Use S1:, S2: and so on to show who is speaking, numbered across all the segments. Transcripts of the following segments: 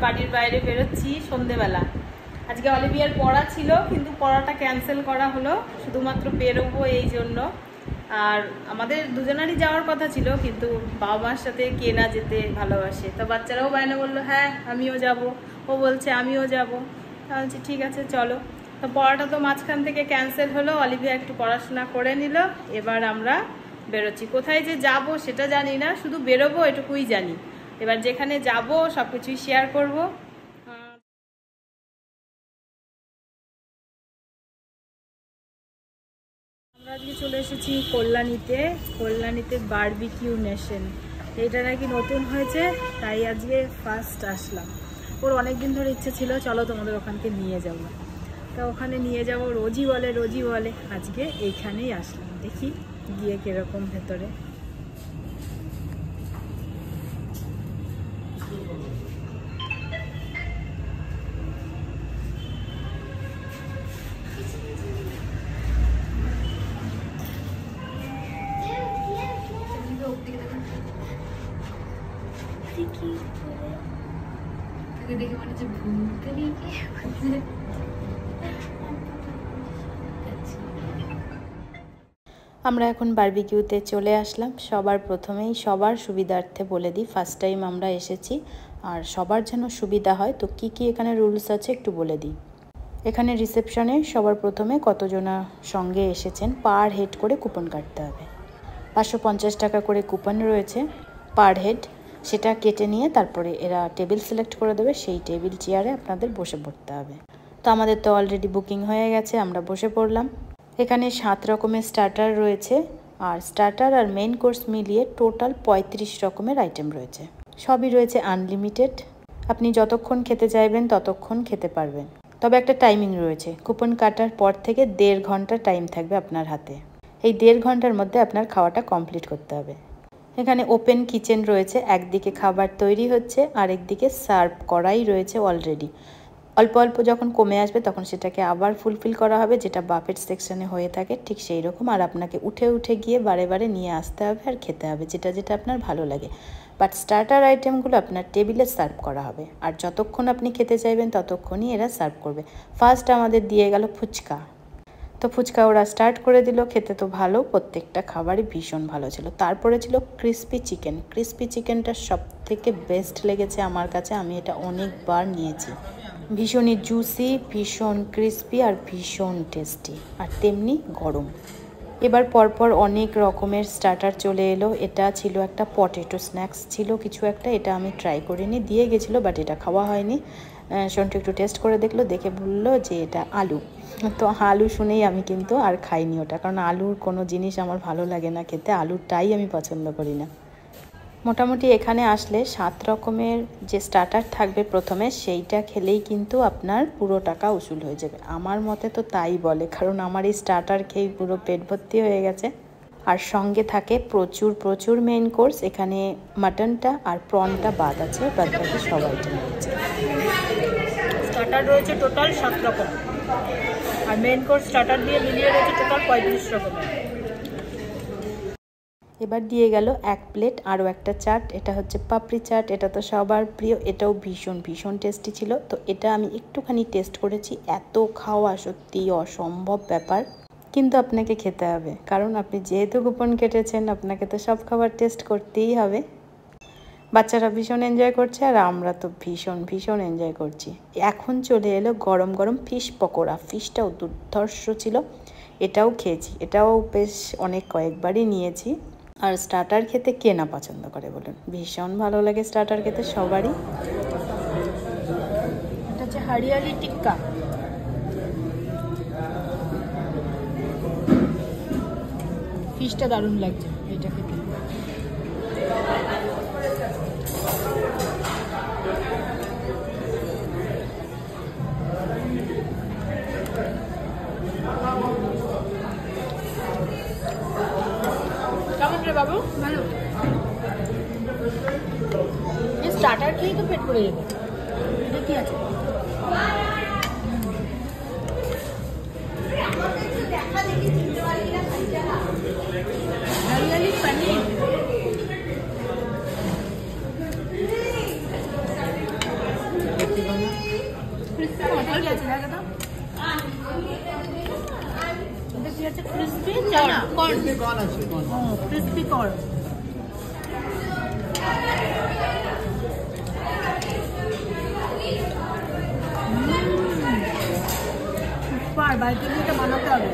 S1: বাড়ির বাইরে বেরোচ্ছি সন্ধেবেলা। আজকে অলিভিয়ার পড়া ছিল কিন্তু পড়াটা ক্যান্সেল করা হলো, শুধুমাত্র বেরোবো এই জন্য। আর আমাদের দুজনারই যাওয়ার কথা ছিল, কিন্তু বাবা মার সাথে কে না যেতে ভালোবাসে। তো বাচ্চারাও বায়না বললো হ্যাঁ আমিও যাব, ও বলছে আমিও যাব। বলছি ঠিক আছে চলো। তো পড়াটা তো মাঝখান থেকে ক্যান্সেল হলো, অলিভিয়া একটু পড়াশোনা করে নিল। এবার আমরা বেরোচ্ছি। কোথায় যে যাব সেটা জানি না, শুধু বেরোবো এটুকুই জানি। এবার যেখানে যাব সব কিছুই শেয়ার করবো। আমরা আজকে চলে এসেছি কল্যাণীতে বারবিকিউ নেশন। এটা নাকি নতুন হয়েছে, তাই আজকে ফার্স্ট আসলাম। ওর অনেকদিন ধরে ইচ্ছে ছিল চলো তোমাদের ওখানকে নিয়ে যাব। তা ওখানে নিয়ে যাব, রোজই বলে আজকে এইখানেই আসলাম। দেখি গিয়ে কিরকম ভেতরে।
S2: দেখে মনে হচ্ছে ভূতে নিয়ে
S3: আমরা এখন বারবিকিউতে চলে আসলাম। সবার প্রথমেই সবার সুবিধার্থে বলে দিই, ফার্স্ট টাইম আমরা এসেছি আর সবার যেন সুবিধা হয়, তো কি কি এখানে রুলস আছে একটু বলে দিই। এখানে রিসেপশনে সবার প্রথমে কতজনা সঙ্গে এসেছেন পার হেড করে কুপন কাটতে হবে। 550 টাকা করে কুপন রয়েছে পার হেড, সেটা কেটে নিয়ে তারপরে এরা টেবিল সিলেক্ট করে দেবে, সেই টেবিল চেয়ারে আপনাদের বসে পড়তে হবে। তো আমাদের তো অলরেডি বুকিং হয়ে গেছে, আমরা বসে পড়লাম। এখানে 7 রকমের স্টার্টার রয়েছে, আর স্টার্টার আর মেইন কোর্স মিলিয়ে টোটাল 35 রকমের আইটেম রয়েছে। সবই রয়েছে আনলিমিটেড, আপনি যতক্ষণ খেতে চাইবেন ততক্ষণ খেতে পারবেন। তবে একটা টাইমিং রয়েছে, কুপন কাটার পর থেকে 1.5 ঘন্টা টাইম থাকবে আপনার হাতে। এই 1.5 ঘন্টার মধ্যে আপনার খাওয়াটা কমপ্লিট করতে হবে। এখানে ওপেন কিচেন রয়েছে, একদিকে খাবার তৈরি হচ্ছে আর একদিকে সার্ভ করাই রয়েছে অলরেডি। অল্প অল্প যখন কমে আসবে তখন সেটাকে আবার ফুলফিল করা হবে, যেটা বাফেট সেকশনে হয়ে থাকে ঠিক সেই রকম। আর আপনাকে উঠে গিয়ে বারে বারে নিয়ে আসতে হবে আর খেতে হবে যেটা যেটা আপনার ভালো লাগে। বাট স্টার্টার আইটেমগুলো আপনার টেবিলে সার্ভ করা হবে, আর যতক্ষণ আপনি খেতে চাইবেন ততক্ষণই এরা সার্ভ করবে। ফার্স্ট আমাদের দিয়ে গেল ফুচকা। তো ফুচকা ওরা স্টার্ট করে দিল, খেতে তো ভালো, প্রত্যেকটা খাবারই ভীষণ ভালো ছিল। তারপরে ছিল ক্রিস্পি চিকেনটা সব থেকে বেস্ট লেগেছে আমার কাছে, আমি এটা অনেকবার নিয়েছি। ভীষণই জুসি, ভীষণ ক্রিস্পি আর ভীষণ টেস্টি, আর তেমনি গরম। এবার পরপর অনেক রকমের স্টার্টার চলে এলো। এটা ছিল একটা পটেটো স্ন্যাক্স ছিল কিছু একটা, এটা আমি ট্রাই করিনি, দিয়ে গেছিলো বাট এটা খাওয়া হয়নি। সন্টু একটু টেস্ট করে দেখলো, দেখে বললো যে এটা আলু। তো আলু শুনেই আমি কিন্তু আর খাইনি ওটা, কারণ আলুর কোনো জিনিস আমার ভালো লাগে না খেতে, আলুটাই আমি পছন্দ করি না। মোটামুটি এখানে আসলে 7 রকমের যে স্টার্টার থাকবে প্রথমে, সেইটা খেলেই কিন্তু আপনার পুরো টাকা উসুল হয়ে যাবে। আমার মতে তো তাই বলে, কারণ আমার এই স্টার্টার খেয়েই পুরো পেট ভর্তি হয়ে গেছে। আর সঙ্গে থাকে প্রচুর মেইন কোর্স। এখানে মাটনটা আর প্রনটা বাদ আছে, বাদ বাকি সব আইটেম রয়েছে।
S1: স্টার্টার রয়েছে টোটাল 7 রকম, আর মেইন কোর্স স্টার্টার দিয়ে মিলিয়ে রয়েছে টোটাল 35 রকমের।
S3: এবার দিয়ে গেল 1 প্লেট আরও একটা চাট, এটা হচ্ছে পাপড়ি চাট। এটা তো সবার প্রিয়, এটাও ভীষণ টেস্টি ছিল। তো এটা আমি একটুখানি টেস্ট করেছি, এত খাওয়া সত্যি অসম্ভব ব্যাপার, কিন্তু আপনাকে খেতে হবে, কারণ আপনি যেহেতু কুপন কেটেছেন আপনাকে তো সব খাবার টেস্ট করতেই হবে। বাচ্চারা ভীষণ এনজয় করছে আর আমরা তো ভীষণ এনজয় করছি। এখন চলে এলো গরম ফিশ পকোড়া, ফিশটাও দুর্ধর্ষ ছিল, এটাও খেয়েছি, এটাও বেশ কয়েকবারই নিয়েছি। আর স্টার্টার খেতে কে না পছন্দ করে বলুন, ভীষণ ভালো লাগে স্টার্টার খেতে সবারই।
S1: এটা হচ্ছে হরিয়ালি টিক্কা, ফিশটা দারুণ লাগছে এটা খেতে। কেমন রে বাবু? ভালো। স্টার্টার খেয়েই তো পেট ভরে যাবে। এটা কি আছে? हरियाली पनीर, আছে ক্রিসপি চানা কর্ন আছে ক্রিসপি কর্ন বাড়িতে এটা বানাতে হবে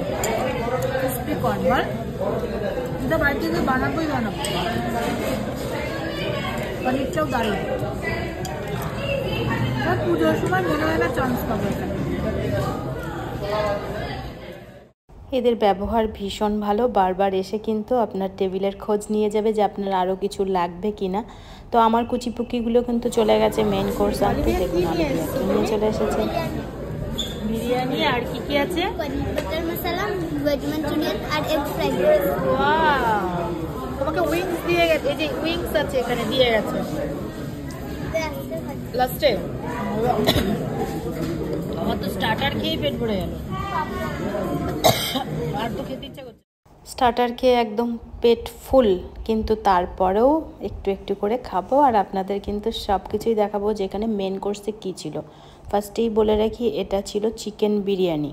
S1: ক্রিসপি কর্ন বল এটা বাড়িতে বানাবোই বানাবো পনিরটাও দারুণ পুজোর সময় মনে হয় না চান্স পাবো এখানে
S3: এদের ব্যবহার ভীষণ ভালো বারবার এসে কিন্তু আপনার টেবিলের খোঁজ নিয়ে যাবে যে আপনার আরও কিছু লাগবে কিনা তো আমার কুচিপুকিগুলো কিন্তু চলে গেছে মেন কোর্স আনতে দেখুন নিয়ে চলে এসেছে
S1: বিরিয়ানি আর কি কি আছে
S2: পনির বাটার মশলা ভেজ মাঞ্চুরিয়ান আর এগ ফ্রাইড রাইস
S1: ওয়াও তোমাকে উইংস দিয়ে গেছে এই যে উইংস আছে এখানে দিয়ে গেছে লাস্টে আমার তো স্টার্টার খেয়ে পেট ভরে গেল আর তো খেতে ইচ্ছা করছে
S3: স্টার্টার খেয়ে একদম পেট ফুল কিন্তু তারপরেও একটু একটু করে খাবো আর আপনাদের কিন্তু সব কিছুই দেখাবো যেখানে মেন কোর্সে কী ছিল ফার্স্টেই বলে রাখি এটা ছিল চিকেন বিরিয়ানি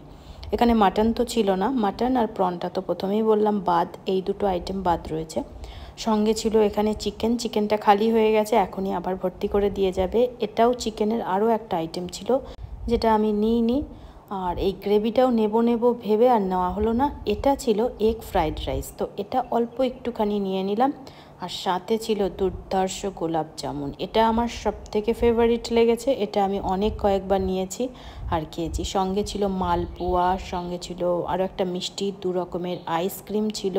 S3: এখানে মাটন তো ছিল না মাটন আর প্রনটা তো প্রথমেই বললাম বাদ এই দুটো আইটেম বাদ রয়েছে সঙ্গে ছিল এখানে চিকেনটা খালি হয়ে গেছে এখনই আবার ভর্তি করে দিয়ে যাবে এটাও চিকেনের আরও একটা আইটেম ছিল যেটা আমি নিইনি আর এই গ্রেভিটাও নেব ভেবে আর নেওয়া হলো না এটা ছিল এগ ফ্রাইড রাইস তো এটা অল্প একটুখানি নিয়ে নিলাম আর সাথে ছিল দুর্ধর্ষ গোলাপ জামুন এটা আমার সবথেকে ফেভারিট লেগেছে এটা আমি কয়েকবার নিয়েছি আর খেয়েছি সঙ্গে ছিল মালপোয়া সঙ্গে ছিল আরও একটা মিষ্টি 2 রকমের আইসক্রিম ছিল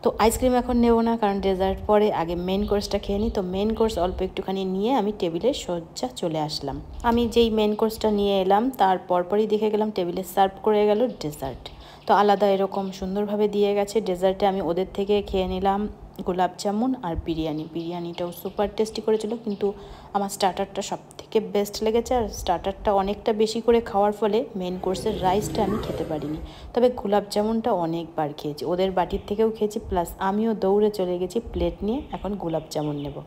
S3: তো আইসক্রিম এখন নেব না কারণ ডেজার্ট পরে আগে মেন কোর্সটা খেয়ে নিই তো মেন কোর্স অল্প একটুখানি নিয়ে আমি টেবিলে সোজা চলে আসলাম আমি যেই মেন কোর্সটা নিয়ে এলাম তার পরপরই দেখে গেলাম টেবিলে সার্ভ করে গেল ডেজার্ট তো আলাদা এরকম সুন্দরভাবে দিয়ে গেছে ডেজার্টে আমি ওদের থেকে খেয়ে নিলাম গোলাপ জামুন আর বিরিয়ানিটাও সুপার টেস্টি করেছিল কিন্তু আমার স্টার্টারটা সব থেকে বেস্ট লেগেছে আর স্টার্টারটা অনেকটা বেশি করে খাওয়ার ফলে মেন কোর্সের রাইসটা আমি খেতে পারিনি তবে গোলাপ জামুনটা অনেকবার খেয়েছি ওদের বাটির থেকেও খেয়েছি প্লাস আমিও দৌড়ে চলে গেছি প্লেট নিয়ে এখন গোলাপ জামুন নেব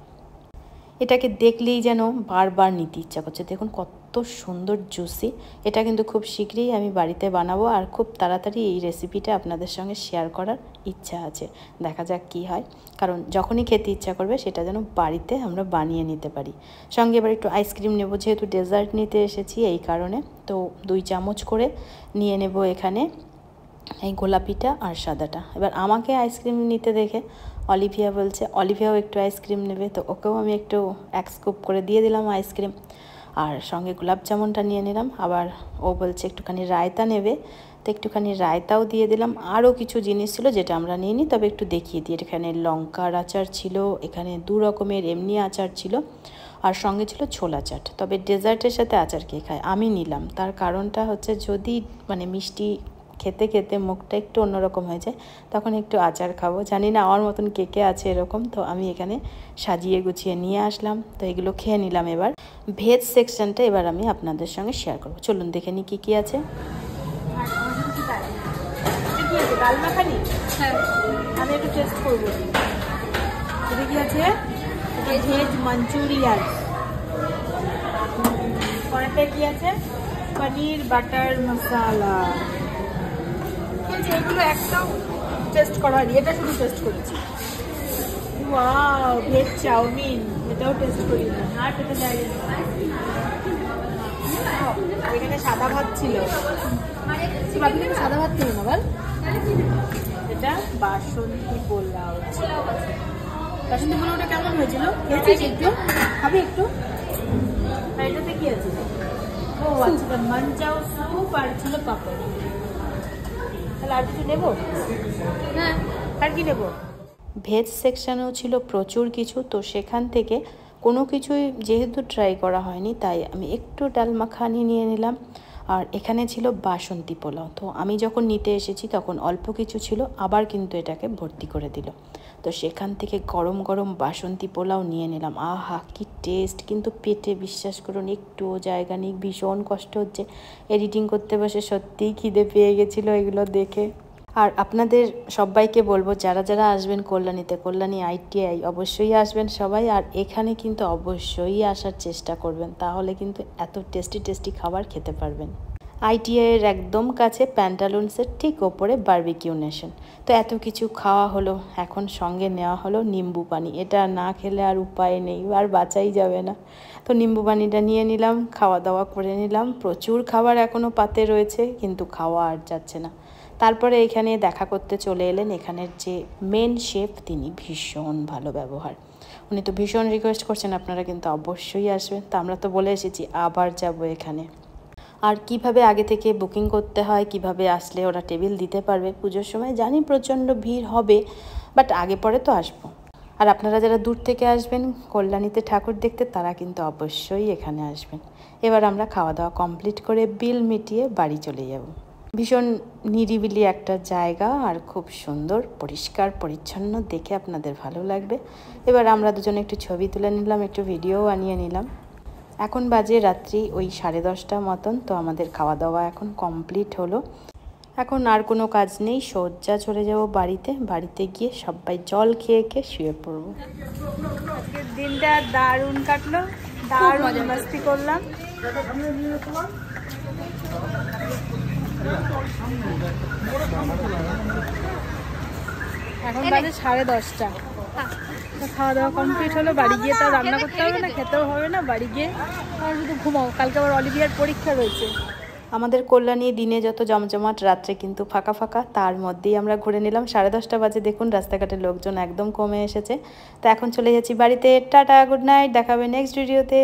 S3: এটাকে দেখলেই যেন বারবার নিতে ইচ্ছা করছে দেখুন কত সুন্দর জুসি এটা কিন্তু খুব শীঘ্রই আমি বাড়িতে বানাবো আর খুব তাড়াতাড়ি এই রেসিপিটা আপনাদের সঙ্গে শেয়ার করার ইচ্ছা আছে দেখা যাক কি হয় কারণ যখনই খেতে ইচ্ছা করবে সেটা যেন বাড়িতে আমরা বানিয়ে নিতে পারি সঙ্গে এবার একটু আইসক্রিম নেব যেহেতু ডেজার্ট নিতে এসেছি এই কারণে তো 2 চামচ করে নিয়ে নেব এখানে এই গোলাপিটা আর সাদাটা এবার আমাকে আইসক্রিম নিতে দেখে অলিভিয়া বলছে অলিভিয়াও একটু আইসক্রিম নেবে তো ওকেও আমি একটু 1 স্কুপ করে দিয়ে দিলাম আইসক্রিম আর সঙ্গে গোলাপ জামুনটা নিয়ে নিলাম আবার ও বলছে একটুখানি রায়তা নেবে তো একটুখানি রায়তাও দিয়ে দিলাম আরও কিছু জিনিস ছিল যেটা আমরা নিয়ে নিই তবে একটু দেখিয়ে দিই এখানে লঙ্কার আচার ছিল এখানে 2 রকমের এমনি আচার ছিল আর সঙ্গে ছিল ছোলা চাট তবে ডেজার্টের সাথে আচার কে খায় আমি নিলাম তার কারণটা হচ্ছে যদি মানে মিষ্টি খেতে খেতে মুখটা একটু অন্যরকম হয়ে যায় তখন একটু আচার খাবো জানি না আমার মতন কে কে আছে এরকম তো আমি এখানে সাজিয়ে গুছিয়ে নিয়ে আসলাম তো এগুলো খেয়ে নিলাম এবার ভেজ সেকশনটা এবার আমি আপনাদের সঙ্গে শেয়ার করবো চলুন দেখে নিই কী কী আছে
S1: ডাল মাখানি হ্যাঁ আমি একটু টেস্ট করবো এটা কি আছে ভেজ মাঞ্চুরিয়ান পরেরটা কি আছে পনির বাটার মশলা এগুলো একটাও টেস্ট করা হয়নি এটা শুধু টেস্ট করেছি ওয়াও ভেজ চাউমিন এটাও টেস্ট করি না আর খেতে চাই এখানে সাদা ভাত ছিল সাদা ভাত ছিল না বল এটা বাসন্তী পোলাও বাসন্তী পোলাওটা কেমন হয়েছিল খেয়েছিস একটু খাবি একটু আর এটাতে কি আছে ও আচ্ছা মাঞ্চাও স্যুপ আর ছিল পাপড় তাহলে আর কিছু নেবো হ্যাঁ আর কি নেবো
S3: ভেজ সেকশানেও ছিল প্রচুর কিছু তো সেখান থেকে কোনো কিছুই যেহেতু ট্রাই করা হয়নি তাই আমি একটু ডাল মাখানি নিয়ে নিলাম আর এখানে ছিল বাসন্তী পোলাও তো আমি যখন নিতে এসেছি তখন অল্প কিছু ছিল আবার কিন্তু এটাকে ভর্তি করে দিল তো সেখান থেকে গরম গরম বাসন্তী পোলাও নিয়ে নিলাম আহা কি টেস্ট কিন্তু পেটে বিশ্বাস করুন একটুও জায়গা নেই ভীষণ কষ্ট হচ্ছে এডিটিং করতে বসে সত্যিই খিদে পেয়ে গেছিলো এগুলো দেখে আর আপনাদের সবাইকে বলবো যারা যারা আসবেন কল্যাণীতে কল্যাণী ITI অবশ্যই আসবেন সবাই আর এখানে কিন্তু অবশ্যই আসার চেষ্টা করবেন তাহলে কিন্তু এত টেস্টি টেস্টি খাবার খেতে পারবেন ITI-এর একদম কাছে প্যান্টালুন্সের ঠিক ওপরে বারবিকিউ নেশন। তো এত কিছু খাওয়া হলো, এখন সঙ্গে নেওয়া হলো নিম্বু পানি। এটা না খেলে আর উপায় নেই, আর বাঁচাই যাবে না। তো নিম্বু পানিটা নিয়ে নিলাম, খাওয়া দাওয়া করে নিলাম। প্রচুর খাবার এখনও পাতে রয়েছে, কিন্তু খাওয়া আর যাচ্ছে না। তারপরে এখানে দেখা করতে চলে এলেন এখানের যে মেন শেফ, তিনি ভীষণ ভালো ব্যবহার। উনি তো ভীষণ রিকোয়েস্ট করছেন আপনারা কিন্তু অবশ্যই আসবেন। তো আমরা তো বলে এসেছি আবার যাব এখানে। আর কিভাবে আগে থেকে বুকিং করতে হয়, কিভাবে আসলে ওরা টেবিল দিতে পারবে। পুজোর সময় জানি প্রচণ্ড ভিড় হবে, বাট আগে পরে তো আসবো। আর আপনারা যারা দূর থেকে আসবেন কল্যাণীতে ঠাকুর দেখতে, তারা কিন্তু অবশ্যই এখানে আসবেন। এবার আমরা খাওয়া দাওয়া কমপ্লিট করে বিল মিটিয়ে বাড়ি চলে যাব। ভীষণ নিরিবিলি একটা জায়গা আর খুব সুন্দর, পরিষ্কার পরিচ্ছন্ন, দেখে আপনাদের ভালো লাগবে। এবার আমরা দুজনে একটু ছবি তুলে নিলাম, একটু ভিডিও বানিয়ে নিলাম। এখন বাজে রাত্রি ওই 10:30 মতন। তো আমাদের খাওয়া দাওয়া এখন কমপ্লিট হলো। এখন আর কোনো কাজ নেই, সোজা চলে যাব বাড়িতে। বাড়িতে গিয়ে সবাই জল খেয়ে খেয়ে শুয়ে পড়বো।
S1: আজকের দিনটা দারুণ কাটলো, দারুণ মস্তি করলাম। এখন বাজে 10:30। খাওয়া দাওয়া কমপ্লিট হলো। বাড়ি গিয়ে তো রান্না করতে হবে না, খেতেও হবে না। বাড়ি গিয়ে আর শুধু ঘুমাও, কালকে আবার অলিভিয়ার পরীক্ষা রয়েছে।
S3: আমাদের কল্যাণী দিনে যত জমজমাট, রাত্রে কিন্তু ফাঁকা ফাঁকা। তার মধ্যেই আমরা ঘুরে নিলাম। 10:30 বাজে, দেখুন রাস্তাঘাটে লোকজন একদম কমে এসেছে। তো এখন চলে যাচ্ছি বাড়িতে। টাটা, গুড নাইট, দেখাবে নেক্সট ভিডিওতে।